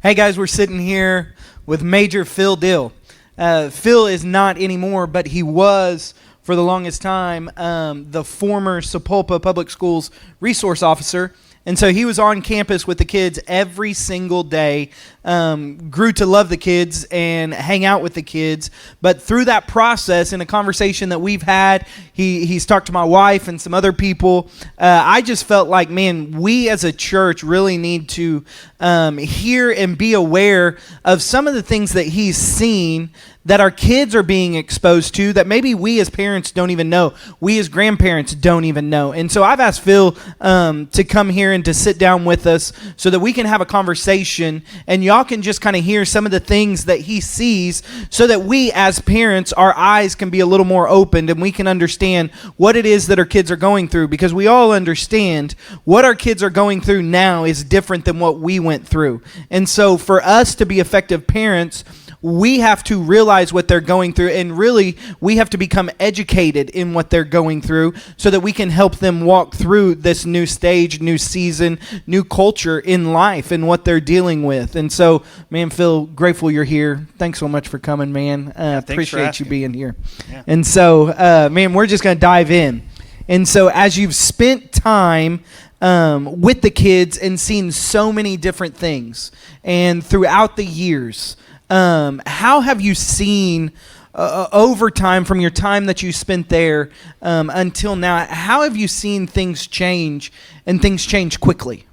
Hey guys, we're sitting here with Major Phil Dill. Phil is not anymore, but he was for the longest time the former Sapulpa Public Schools resource officer. And so he was on campus with the kids every single day, grew to love the kids and hang out with the kids. But through that process, in a conversation that we've had, he's talked to my wife and some other people. I just felt like, man, we as a church really need to hear and be aware of some of the things that he's seen that our kids are being exposed to that maybe we as parents don't even know. We as grandparents don't even know. And so I've asked Phil to come here and to sit down with us so that we can have a conversation and y'all can just kind of hear some of the things that he sees so that we as parents, our eyes can be a little more opened and we can understand what it is that our kids are going through, because we all understand what our kids are going through now is different than what we went through. And so for us to be effective parents, we have to realize what they're going through, and really we have to become educated in what they're going through so that we can help them walk through this new stage, new season, new culture in life and what they're dealing with. And so, man, Phil, grateful you're here. Thanks so much for coming, man. Appreciate you being here. Yeah. And so, man, we're just going to dive in. And so as you've spent time with the kids and seen so many different things, and throughout the years, how have you seen over time, from your time that you spent there until now, how have you seen things change and things change quickly?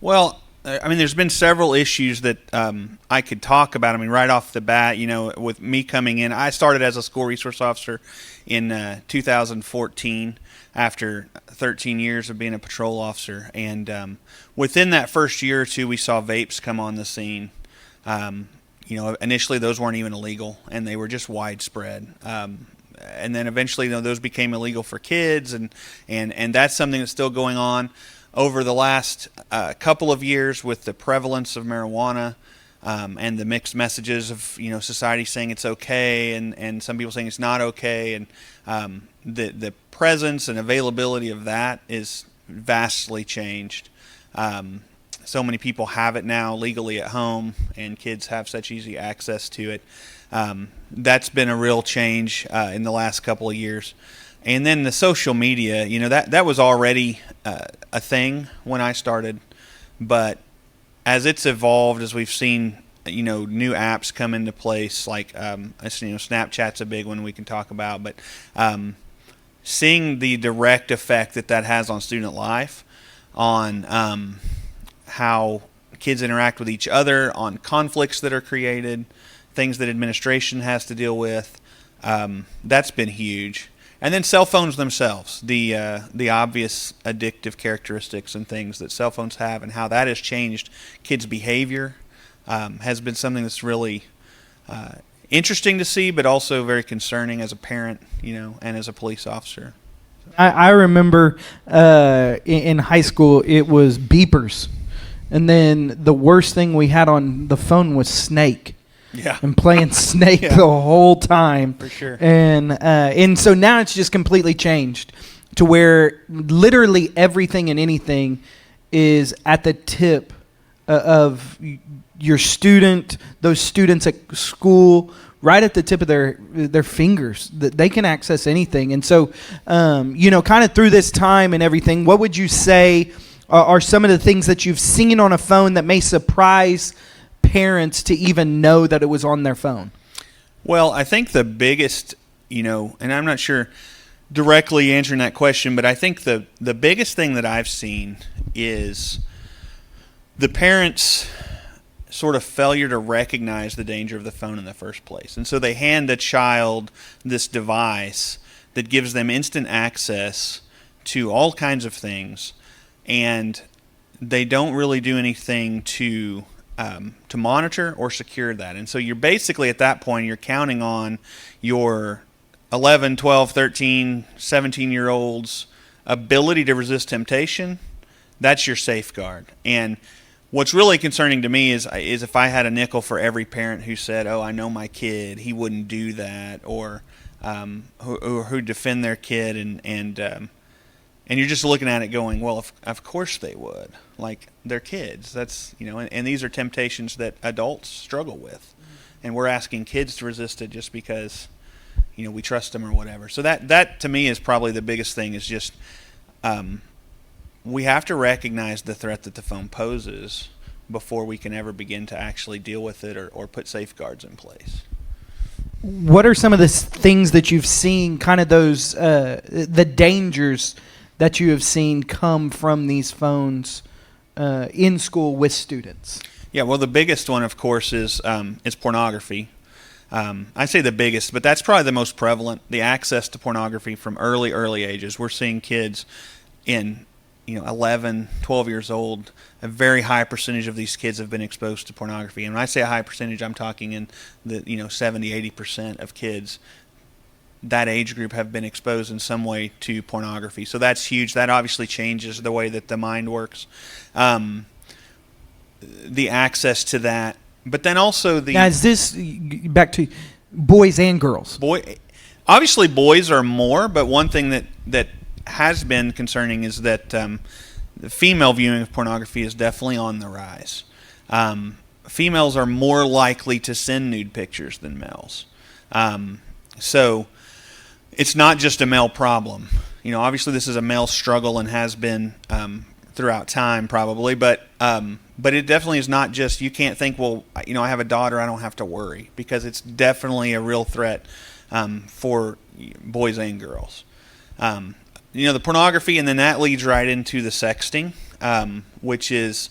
Well, I mean, there's been several issues that I could talk about. I mean, right off the bat, you know, with me coming in, I started as a school resource officer in 2014 after 13 years of being a patrol officer. And within that first year or two, we saw vapes come on the scene. You know, initially those weren't even illegal, and they were just widespread. And then eventually, you know, those became illegal for kids, and that's something that's still going on. Over the last couple of years, with the prevalence of marijuana and the mixed messages of, you know, society saying it's okay and some people saying it's not okay, and the presence and availability of that is vastly changed. So many people have it now legally at home, and kids have such easy access to it. That's been a real change in the last couple of years. And then the social media, you know, that was already a thing when I started. But as it's evolved, as we've seen, you know, new apps come into place, like, you know, Snapchat's a big one we can talk about. But seeing the direct effect that has on student life, on how kids interact with each other, on conflicts that are created, things that administration has to deal with. That's been huge. And then cell phones themselves, the obvious addictive characteristics and things that cell phones have, and how that has changed kids' behavior, has been something that's really interesting to see, but also very concerning as a parent, you know, and as a police officer. I remember in high school it was beepers. And then the worst thing we had on the phone was Snake. Yeah. And playing Snake the whole time. For sure. And so now it's just completely changed to where literally everything and anything is at the tip of your student, those students at school, right at the tip of their fingers. They can access anything. And so, you know, kind of through this time and everything, what would you say are some of the things that you've seen on a phone that may surprise parents to even know that it was on their phone? Well, I think the biggest, you know, and I'm not sure directly answering that question, but I think the biggest thing that I've seen is the parents' sort of failure to recognize the danger of the phone in the first place. And so they hand the child this device that gives them instant access to all kinds of things, and they don't really do anything to monitor or secure that. And so you're basically at that point, you're counting on your 11, 12, 13, 17-year-olds' ability to resist temptation. That's your safeguard. And what's really concerning to me is if I had a nickel for every parent who said, "Oh, I know my kid, he wouldn't do that," or who defend their kid and And you're just looking at it going, well, of course they would. Like, they're kids. That's, and these are temptations that adults struggle with. And we're asking kids to resist it just because, we trust them or whatever. So that to me is probably the biggest thing, is just we have to recognize the threat that the phone poses before we can ever begin to actually deal with it or put safeguards in place. What are some of the things that you've seen, kind of those, the dangers that you have seen come from these phones in school with students? Yeah, well, the biggest one, of course, is pornography. I say the biggest, but that's probably the most prevalent. The access to pornography from early ages. We're seeing kids in 11, 12 years old. A very high percentage of these kids have been exposed to pornography. And when I say a high percentage, I'm talking in the 70, 80% of kids that age group have been exposed in some way to pornography. So that's huge. That obviously changes the way that the mind works. The access to that, but then also the... Now, is this, back to boys and girls? Obviously boys are more, but one thing that has been concerning is that the female viewing of pornography is definitely on the rise. Females are more likely to send nude pictures than males. So it's not just a male problem. Obviously this is a male struggle and has been throughout time probably, but it definitely is not just, you can't think, well, I have a daughter, I don't have to worry, because it's definitely a real threat for boys and girls. The pornography, and then that leads right into the sexting, which is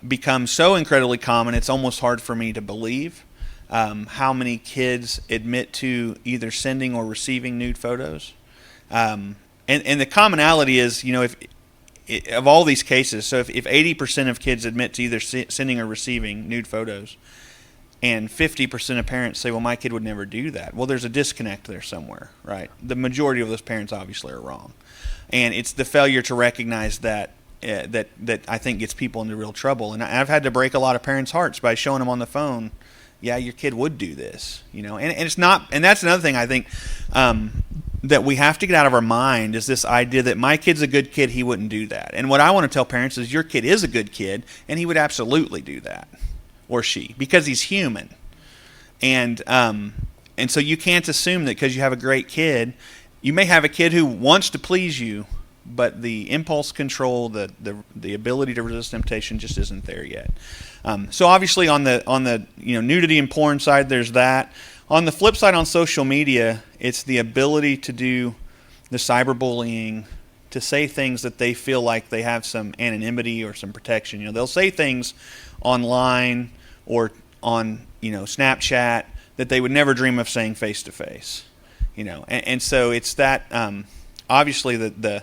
become so incredibly common, it's almost hard for me to believe how many kids admit to either sending or receiving nude photos. And the commonality is, of all these cases, so if 80% of kids admit to either sending or receiving nude photos, and 50% of parents say, well, my kid would never do that. Well, there's a disconnect there somewhere, right? The majority of those parents obviously are wrong. And it's the failure to recognize that that I think gets people into real trouble. And I've had to break a lot of parents' hearts by showing them on the phone, yeah, your kid would do this, And it's not, and that's another thing I think that we have to get out of our mind, is this idea that my kid's a good kid, he wouldn't do that. And what I want to tell parents is, your kid is a good kid, and he would absolutely do that, or she, because he's human. And so you can't assume that because you have a great kid, you may have a kid who wants to please you, but the impulse control, the ability to resist temptation just isn't there yet. So obviously on the nudity and porn side, there's that. On the flip side, on social media, it's the ability to do the cyberbullying, to say things that they feel like they have some anonymity or some protection. They'll say things online or on Snapchat that they would never dream of saying face to face. And so it's that obviously the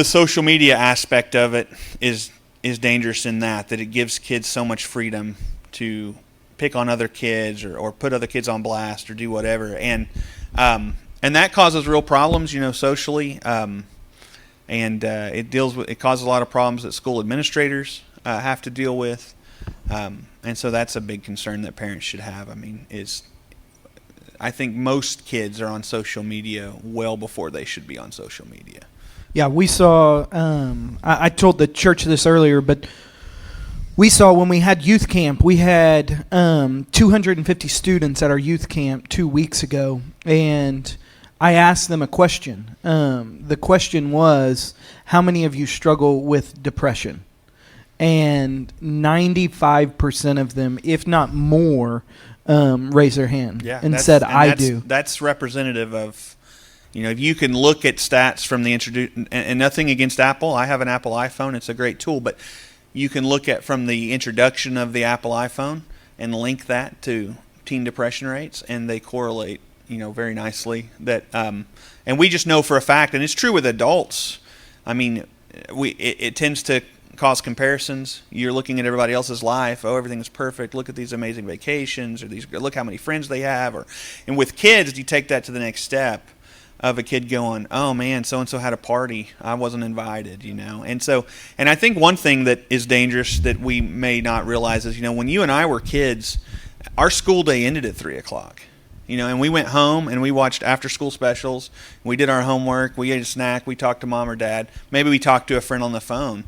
social media aspect of it is dangerous in that it gives kids so much freedom to pick on other kids or put other kids on blast or do whatever, and that causes real problems, socially, and it causes a lot of problems that school administrators have to deal with, and so that's a big concern that parents should have. I think most kids are on social media well before they should be on social media. Yeah, we saw, I told the church this earlier, but we saw when we had youth camp, we had 250 students at our youth camp 2 weeks ago, and I asked them a question. The question was, how many of you struggle with depression? And 95% of them, if not more, raised their hand and said, I do. That's representative of, if you can look at stats from the and nothing against Apple. I have an Apple iPhone. It's a great tool, but you can look at from the introduction of the Apple iPhone and link that to teen depression rates, and they correlate, very nicely. That, and we just know for a fact, and it's true with adults. It tends to cause comparisons. You're looking at everybody else's life. Oh, everything's perfect. Look at these amazing vacations, or look how many friends they have. And with kids, you take that to the next step of a kid going, oh man, so-and-so had a party, I wasn't invited, And I think one thing that is dangerous that we may not realize is, when you and I were kids, our school day ended at 3 o'clock. And we went home and we watched after school specials. We did our homework. We ate a snack. We talked to mom or dad. Maybe we talked to a friend on the phone.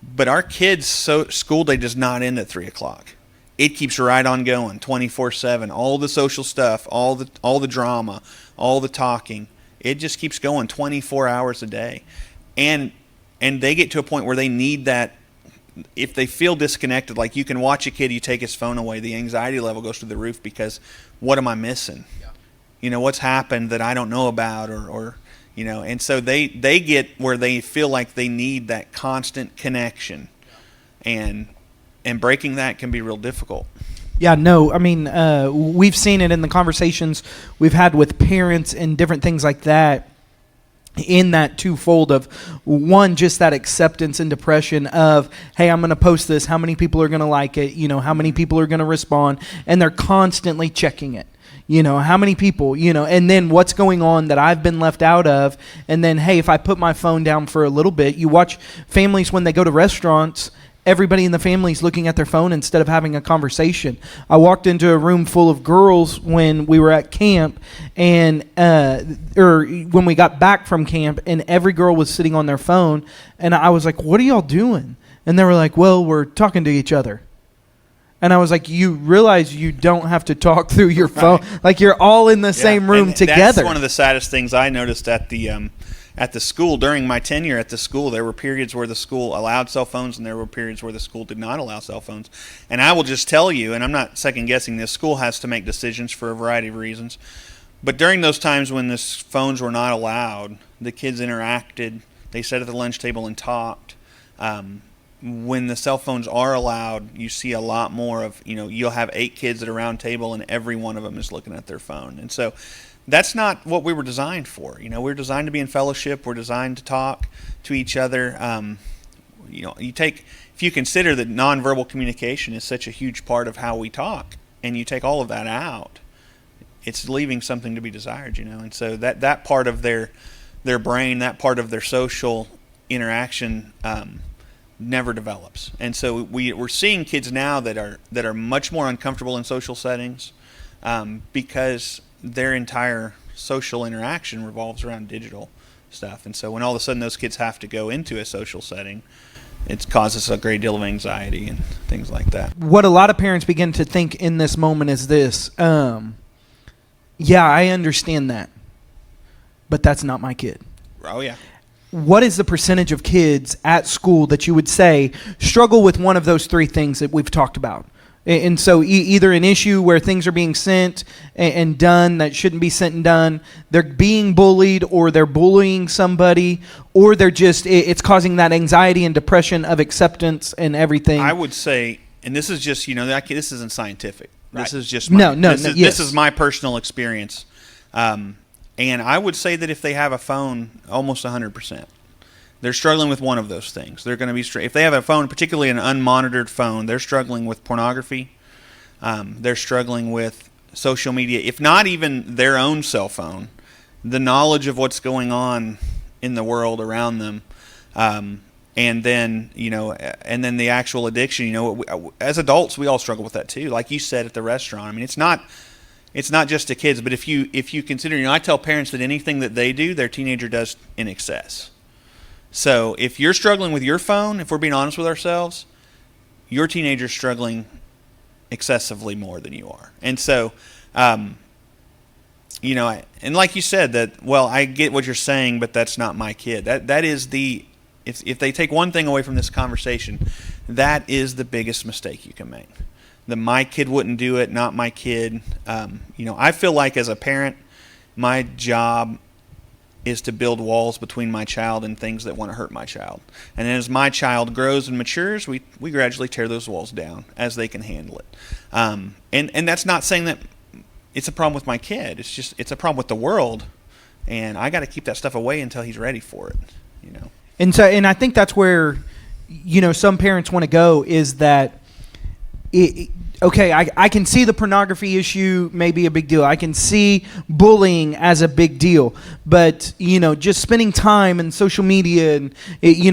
But our kids' school day does not end at 3 o'clock. It keeps right on going 24/7. All the social stuff, all the drama, all the talking. It just keeps going 24 hours a day. And they get to a point where they need that. If they feel disconnected, like you can watch a kid, you take his phone away, the anxiety level goes through the roof because what am I missing? Yeah. What's happened that I don't know about or and so they get where they feel like they need that constant connection. Yeah. And breaking that can be real difficult. Yeah, no, I mean, we've seen it in the conversations we've had with parents and different things like that, in that twofold of, one, just that acceptance and depression of, hey, I'm going to post this, how many people are going to like it, how many people are going to respond, and they're constantly checking it. How many people, and then what's going on that I've been left out of, and then, hey, if I put my phone down for a little bit, you watch families when they go to restaurants, everybody in the family is looking at their phone instead of having a conversation. I walked into a room full of girls when we were at camp, and or when we got back from camp, and every girl was sitting on their phone, and I was like, what are y'all doing? And they were like, well, we're talking to each other. And I was like, you realize you don't have to talk through your phone. Right. Like, you're all in the same room together. That's one of the saddest things I noticed at the school. During my tenure at the school, there were periods where the school allowed cell phones, and there were periods where the school did not allow cell phones. And I will just tell you, and I'm not second-guessing this, school has to make decisions for a variety of reasons. But during those times when the phones were not allowed, the kids interacted. They sat at the lunch table and talked. When the cell phones are allowed, you see a lot more of, you'll have 8 kids at a round table and every one of them is looking at their phone. And so that's not what we were designed for. We're designed to be in fellowship. We're designed to talk to each other. If you consider that nonverbal communication is such a huge part of how we talk, and you take all of that out, it's leaving something to be desired, And so that part of their brain, that part of their social interaction, never develops. And so we're seeing kids now that are much more uncomfortable in social settings because their entire social interaction revolves around digital stuff. And so when all of a sudden those kids have to go into a social setting, it causes a great deal of anxiety and things like that. What a lot of parents begin to think in this moment is this, yeah, I understand that, but that's not my kid. Oh, yeah. What is the percentage of kids at school that you would say struggle with one of those 3 things that we've talked about? And so either an issue where things are being sent and done that shouldn't be sent and done, they're being bullied, or they're bullying somebody, or they're just, it's causing that anxiety and depression of acceptance and everything. I would say, and this is just, this isn't scientific. Right. This is just this is my personal experience. And I would say that if they have a phone, almost 100%, they're struggling with one of those things. They're going to be if they have a phone, particularly an unmonitored phone, they're struggling with pornography. They're struggling with social media, if not even their own cell phone, the knowledge of what's going on in the world around them, and then the actual addiction. As adults, we all struggle with that too. Like you said at the restaurant, I mean, it's not just to kids, but if you consider, I tell parents that anything that they do, their teenager does in excess. So if you're struggling with your phone, if we're being honest with ourselves, your teenager's struggling excessively more than you are. And so, and like you said, that, well, I get what you're saying, but that's not my kid. That is if they take one thing away from this conversation, that is the biggest mistake you can make. My kid wouldn't do it, not my kid. I feel like as a parent, my job is to build walls between my child and things that want to hurt my child. And then as my child grows and matures, we gradually tear those walls down as they can handle it. And that's not saying that it's a problem with my kid. It's a problem with the world, and I got to keep that stuff away until he's ready for it. And I think that's where some parents want to go, is that okay, I can see the pornography issue may be a big deal. I can see bullying as a big deal. But, just spending time in social media and,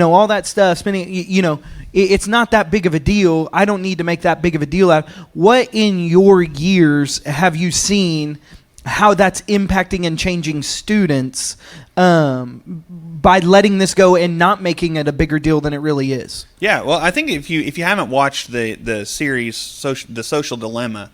all that stuff, it's not that big of a deal. I don't need to make that big of a deal out. What in your years have you seen how that's impacting and changing students by letting this go and not making it a bigger deal than it really is. Yeah, well, I think if you haven't watched the series The Social Dilemma,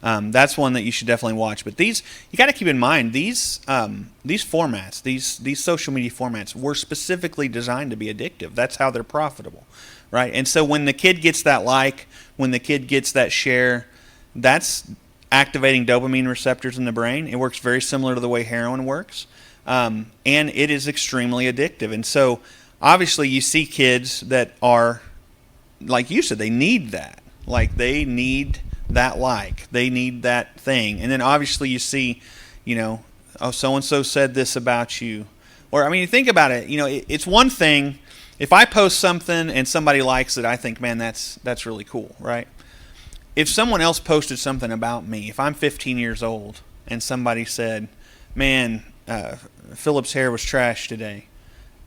that's one that you should definitely watch. But you got to keep in mind these formats, these social media formats were specifically designed to be addictive. That's how they're profitable, right? And so when the kid gets that like, when the kid gets that share, that's activating dopamine receptors in the brain. It works very similar to the way heroin works, and it is extremely addictive. And so obviously you see kids that are, like you said, they need that. Like they need that like. They need that thing. And then obviously you see, oh, so-and-so said this about you. Or, I mean, you think about it, it's one thing, if I post something and somebody likes it, I think, man, that's really cool, right? If someone else posted something about me, if I'm 15 years old and somebody said, man, Philip's hair was trash today,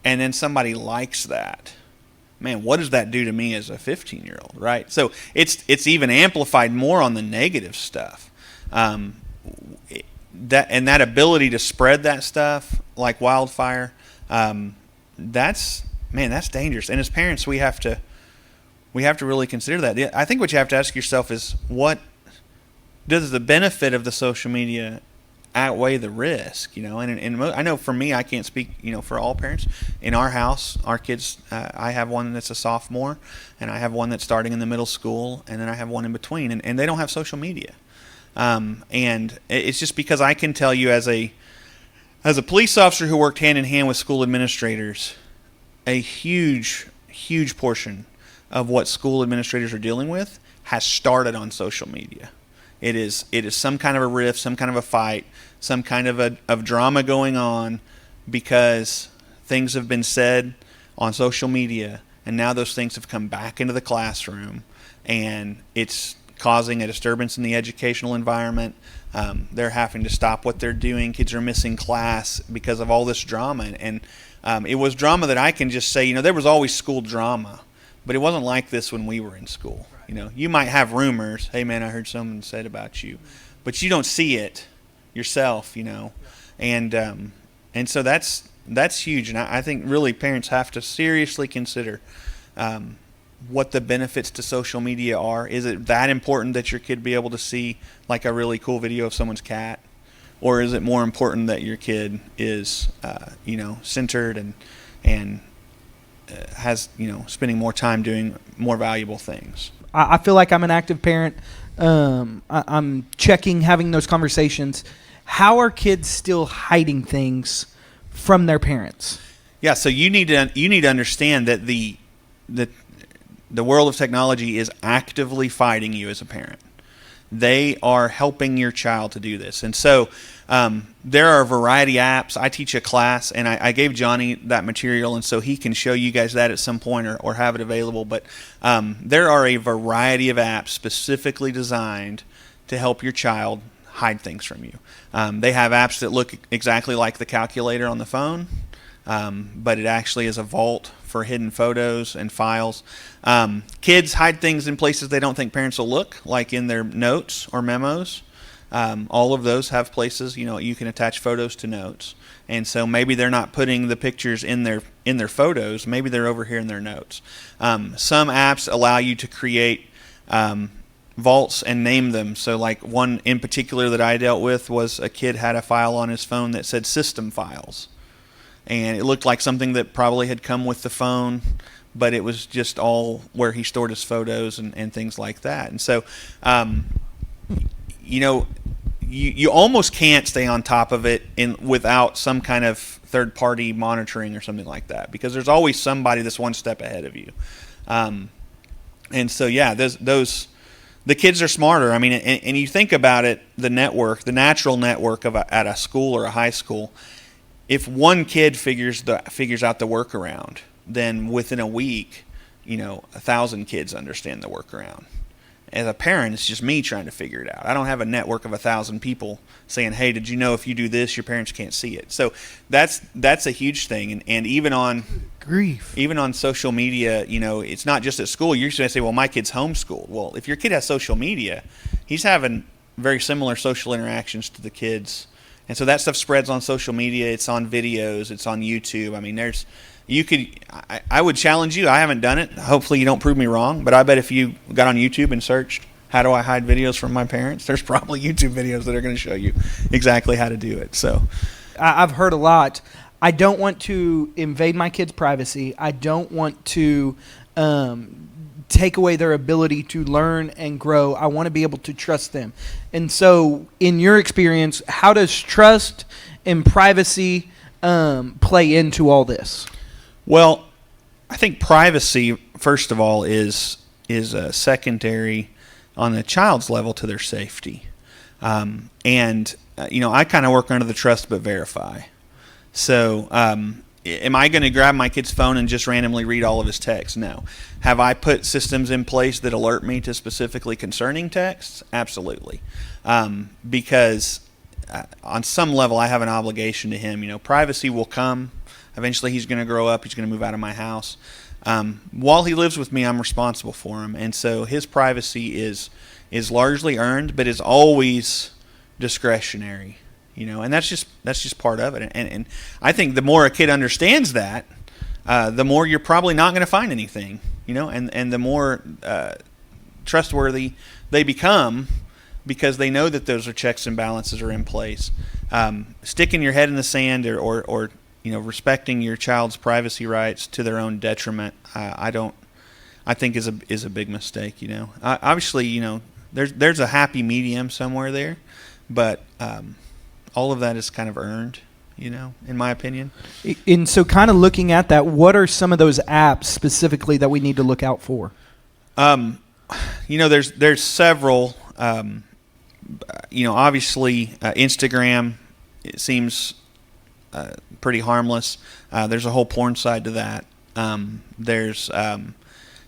and then somebody likes that, man, what does that do to me as a 15-year-old, right? So it's even amplified more on the negative stuff. That ability to spread that stuff like wildfire, that's dangerous. And as parents, we have to really consider that. I think what you have to ask yourself is, what does the benefit of the social media outweigh the risk? And I know for me, I can't speak, for all parents. In our house, our kids, I have one that's a sophomore, and I have one that's starting in the middle school, and then I have one in between, and they don't have social media. And it's just because I can tell you, as a police officer who worked hand in hand with school administrators, a huge portion of what school administrators are dealing with has started on social media. It is some kind of a rift, some kind of a fight, some kind of drama going on because things have been said on social media, and now those things have come back into the classroom, and it's causing a disturbance in the educational environment. They're having to stop what they're doing. Kids are missing class because of all this drama, and it was drama that I can just say, there was always school drama, but it wasn't like this when we were in school. You might have rumors. Hey, man, I heard someone said about you, but you don't see it yourself. And so that's huge. And I think really parents have to seriously consider what the benefits to social media are. Is it that important that your kid be able to see like a really cool video of someone's cat, or is it more important that your kid is centered and has spending more time doing more valuable things? I feel like I'm an active parent. I'm checking, having those conversations. How are kids still hiding things from their parents? Yeah, so you need to understand that the world of technology is actively fighting you as a parent. They are helping your child to do this. And so there are a variety of apps. I teach a class, and I gave Johnny that material, and so he can show you guys that at some point or have it available. But there are a variety of apps specifically designed to help your child hide things from you. They have apps that look exactly like the calculator on the phone, but it actually is a vault for hidden photos and files. Kids hide things in places they don't think parents will look, like in their notes or memos. All of those have places, you can attach photos to notes. And so maybe they're not putting the pictures in their photos. Maybe they're over here in their notes. Some apps allow you to create vaults and name them. So like one in particular that I dealt with was a kid had a file on his phone that said system files. And it looked like something that probably had come with the phone, but it was just all where he stored his photos and things like that. And so, you almost can't stay on top of it without some kind of third-party monitoring or something like that, because there's always somebody that's one step ahead of you. And so, yeah, the kids are smarter. I mean, and you think about it, the natural network at a school or a high school. If one kid figures out the workaround, then within a week, 1,000 kids understand the workaround. As a parent, it's just me trying to figure it out. I don't have a network of 1,000 people saying, "Hey, did you know if you do this, your parents can't see it?" So that's a huge thing. And even on social media, it's not just at school. You're going to say, "Well, my kid's homeschooled." Well, if your kid has social media, he's having very similar social interactions to the kids. And so that stuff spreads on social media. It's on videos. It's on YouTube. I mean, I would challenge you. I haven't done it. Hopefully you don't prove me wrong. But I bet if you got on YouTube and searched, how do I hide videos from my parents? There's probably YouTube videos that are going to show you exactly how to do it. So I've heard a lot. I don't want to invade my kids' privacy. I don't want to take away their ability to learn and grow. I want to be able to trust them. And so, in your experience, how does trust and privacy play into all this? Well, I think privacy, first of all, is secondary on the child's level to their safety. I kind of work under the trust but verify. So, am I going to grab my kid's phone and just randomly read all of his texts? No. Have I put systems in place that alert me to specifically concerning texts? Absolutely. Because on some level, I have an obligation to him. Privacy will come. Eventually, he's going to grow up. He's going to move out of my house. While he lives with me, I'm responsible for him. And so his privacy is largely earned, but is always discretionary. And that's just part of it. And I think the more a kid understands that, the more you're probably not going to find anything, and the more trustworthy they become because they know that those are checks and balances are in place. Sticking your head in the sand or respecting your child's privacy rights to their own detriment, I think is a big mistake. Obviously, there's a happy medium somewhere there, but all of that is kind of earned, in my opinion. And so kind of looking at that, what are some of those apps specifically that we need to look out for? There's several. Obviously, Instagram, it seems pretty harmless. There's a whole porn side to that. There's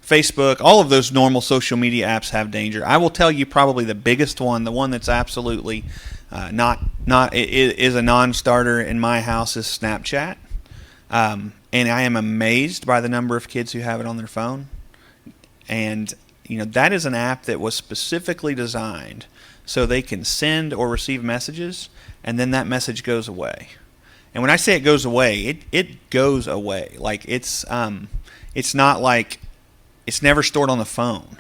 Facebook. All of those normal social media apps have danger. I will tell you probably the biggest one, the one that's absolutely is a non-starter in my house, is Snapchat. And I am amazed by the number of kids who have it on their phone. And that is an app that was specifically designed so they can send or receive messages, and then that message goes away. And when I say it goes away, it goes away. Like it's not like it's never stored on the phone.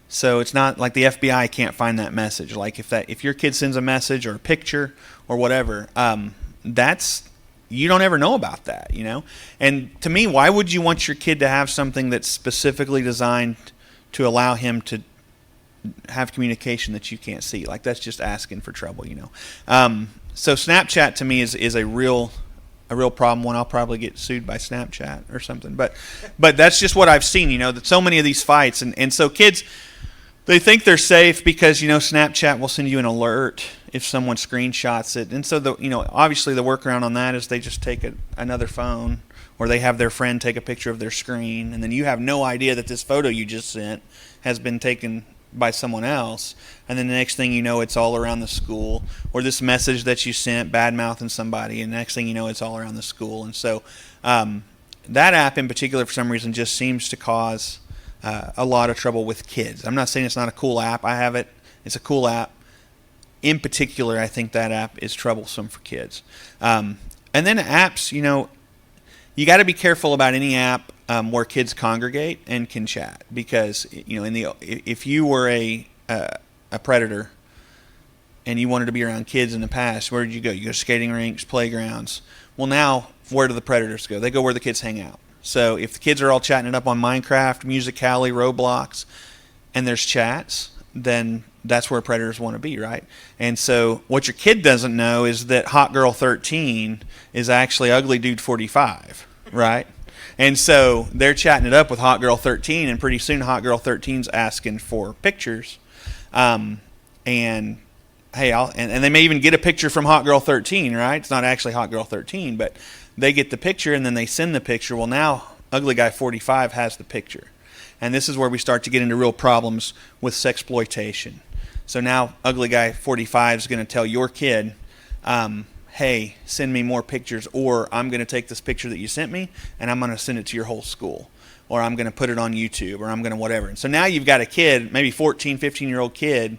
So it's not like the FBI can't find that message. Like if your kid sends a message or a picture or whatever, you don't ever know about that, And to me, why would you want your kid to have something that's specifically designed to allow him to have communication that you can't see? Like that's just asking for trouble, So Snapchat to me is a real problem. One, I'll probably get sued by Snapchat or something. But that's just what I've seen, that so many of these fights. And so kids, they think they're safe because, Snapchat will send you an alert if someone screenshots it. And so, obviously the workaround on that is they just take another phone, or they have their friend take a picture of their screen, and then you have no idea that this photo you just sent has been taken by someone else. And then the next thing you know, it's all around the school. Or this message that you sent bad-mouthing somebody, and the next thing you know, it's all around the school. And so that app in particular, for some reason, just seems to cause a lot of trouble with kids. I'm not saying it's not a cool app. I have it. It's a cool app. In particular, I think that app is troublesome for kids. And then apps, you got to be careful about any app where kids congregate and can chat, because if you were a predator and you wanted to be around kids in the past, where did you go? You go to skating rinks, playgrounds. Well, now where do the predators go? They go where the kids hang out. So if the kids are all chatting it up on Minecraft, Musical.ly, Roblox, and there's chats, then that's where predators want to be, right? And so what your kid doesn't know is that Hot Girl 13 is actually Ugly Dude 45, right? And so they're chatting it up with Hot Girl 13, and pretty soon Hot Girl 13's asking for pictures. And hey, and they may even get a picture from Hot Girl 13, right? It's not actually Hot Girl 13, but they get the picture and then they send the picture. Well, now Ugly Guy 45 has the picture. And this is where we start to get into real problems with sexploitation. So now Ugly Guy 45 is going to tell your kid, hey, send me more pictures, or I'm going to take this picture that you sent me and I'm going to send it to your whole school, or I'm going to put it on YouTube, or I'm going to whatever. And so now you've got a kid, maybe 14, 15-year-old kid,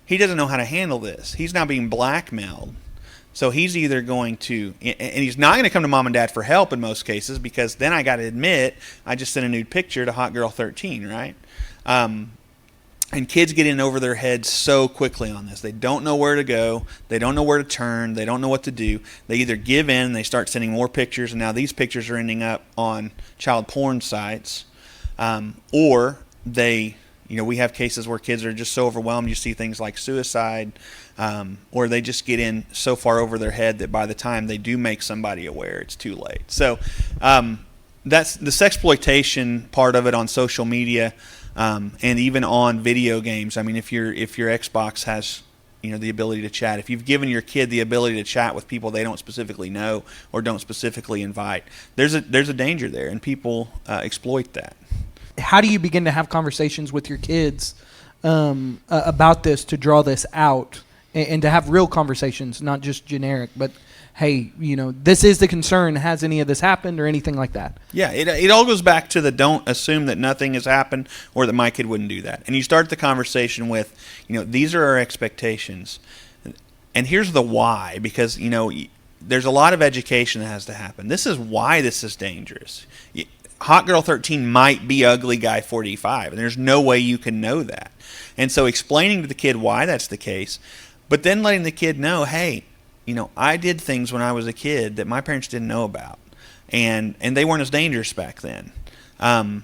he doesn't know how to handle this. He's now being blackmailed. So he's either going to, and he's not going to come to mom and dad for help in most cases, because then I got to admit I just sent a nude picture to Hot Girl 13, right? And kids get in over their heads so quickly on this. They don't know where to go. They don't know where to turn. They don't know what to do. They either give in and they start sending more pictures, and now these pictures are ending up on child porn sites, or they, we have cases where kids are just so overwhelmed. You see things like suicide, or they just get in so far over their head that by the time they do make somebody aware, it's too late. So that's the sexploitation part of it on social media. And even on video games. I mean, if your Xbox has, the ability to chat, if you've given your kid the ability to chat with people they don't specifically know or don't specifically invite, there's a danger there, and people exploit that. How do you begin to have conversations with your kids about this, to draw this out and to have real conversations, not just generic, but hey, this is the concern. Has any of this happened or anything like that? Yeah, it all goes back to the don't assume that nothing has happened or that my kid wouldn't do that. And you start the conversation with, these are our expectations. And here's the why, because, there's a lot of education that has to happen. This is why this is dangerous. Hot Girl 13 might be Ugly Guy 45, and there's no way you can know that. And so explaining to the kid why that's the case, but then letting the kid know, hey, I did things when I was a kid that my parents didn't know about, and they weren't as dangerous back then. And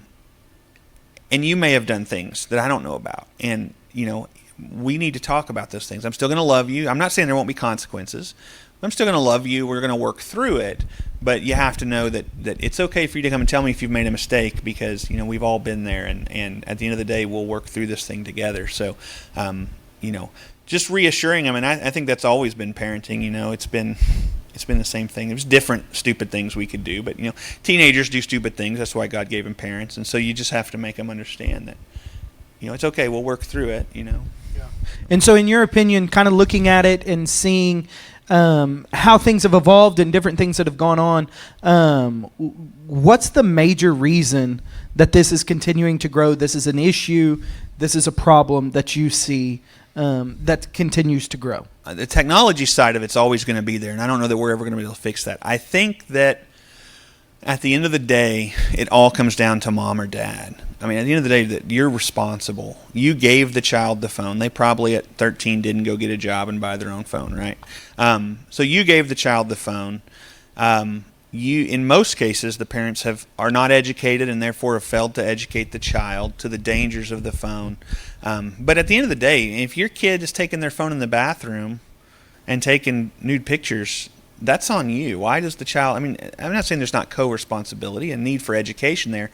you may have done things that I don't know about, and we need to talk about those things. I'm still going to love you. I'm not saying there won't be consequences. I'm still going to love you. We're going to work through it, but you have to know that it's okay for you to come and tell me if you've made a mistake, because we've all been there, and at the end of the day, we'll work through this thing together. So, just reassuring them, and I think that's always been parenting. It's been the same thing. There's different stupid things we could do, but teenagers do stupid things. That's why God gave them parents, and so you just have to make them understand that it's okay. We'll work through it. Yeah. And so, in your opinion, kind of looking at it and seeing how things have evolved and different things that have gone on, what's the major reason that this is continuing to grow? This is an issue. This is a problem that you see that continues to grow. The technology side of it's always going to be there, and I don't know that we're ever going to be able to fix that. I think that at the end of the day, it all comes down to mom or dad. I mean, at the end of the day, that you're responsible. You gave the child the phone. They probably at 13 didn't go get a job and buy their own phone, right? So you gave the child the phone. In most cases, the parents are not educated and therefore have failed to educate the child to the dangers of the phone. But at the end of the day, if your kid is taking their phone in the bathroom and taking nude pictures, that's on you. Why does the child, I'm not saying there's not co-responsibility and need for education there,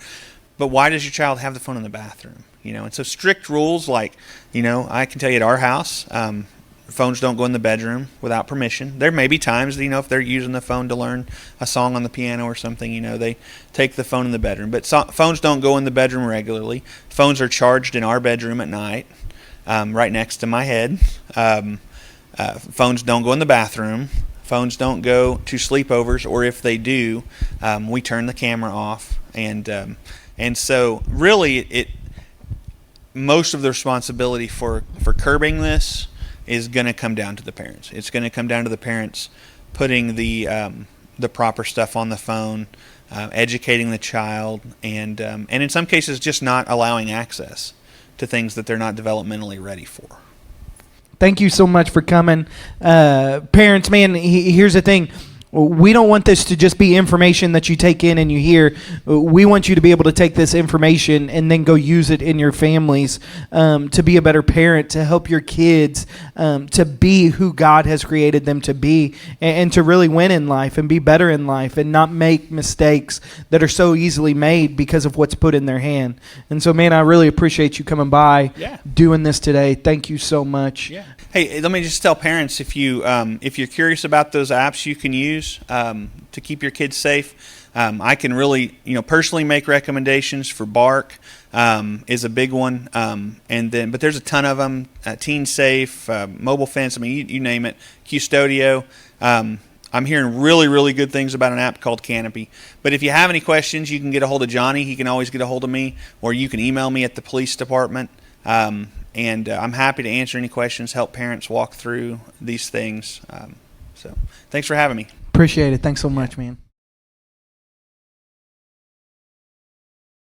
but why does your child have the phone in the bathroom? And so strict rules like, I can tell you at our house, phones don't go in the bedroom without permission. There may be times that, if they're using the phone to learn a song on the piano or something, they take the phone in the bedroom. But phones don't go in the bedroom regularly. Phones are charged in our bedroom at night, right next to my head. Phones don't go in the bathroom. Phones don't go to sleepovers, or if they do, we turn the camera off. And so really most of the responsibility for curbing this is going to come down to the parents. It's going to come down to the parents putting the proper stuff on the phone, educating the child, and in some cases just not allowing access to things that they're not developmentally ready for. Thank you so much for coming. Parents, man, here's the thing. We don't want this to just be information that you take in and you hear. We want you to be able to take this information and then go use it in your families to be a better parent, to help your kids to be who God has created them to be, and to really win in life and be better in life and not make mistakes that are so easily made because of what's put in their hand. And so, man, I really appreciate you coming by, doing this today. Thank you so much. Yeah. Hey, let me just tell parents, if you're curious about those apps you can use to keep your kids safe, I can really, personally make recommendations for Bark is a big one, but there's a ton of them. Teen Safe, Mobile Fence. You name it. Custodio. I'm hearing really, really good things about an app called Canopy. But if you have any questions, you can get a hold of Johnny. He can always get a hold of me, or you can email me at the police department. And I'm happy to answer any questions, help parents walk through these things. So thanks for having me. Appreciate it. Thanks so much, man.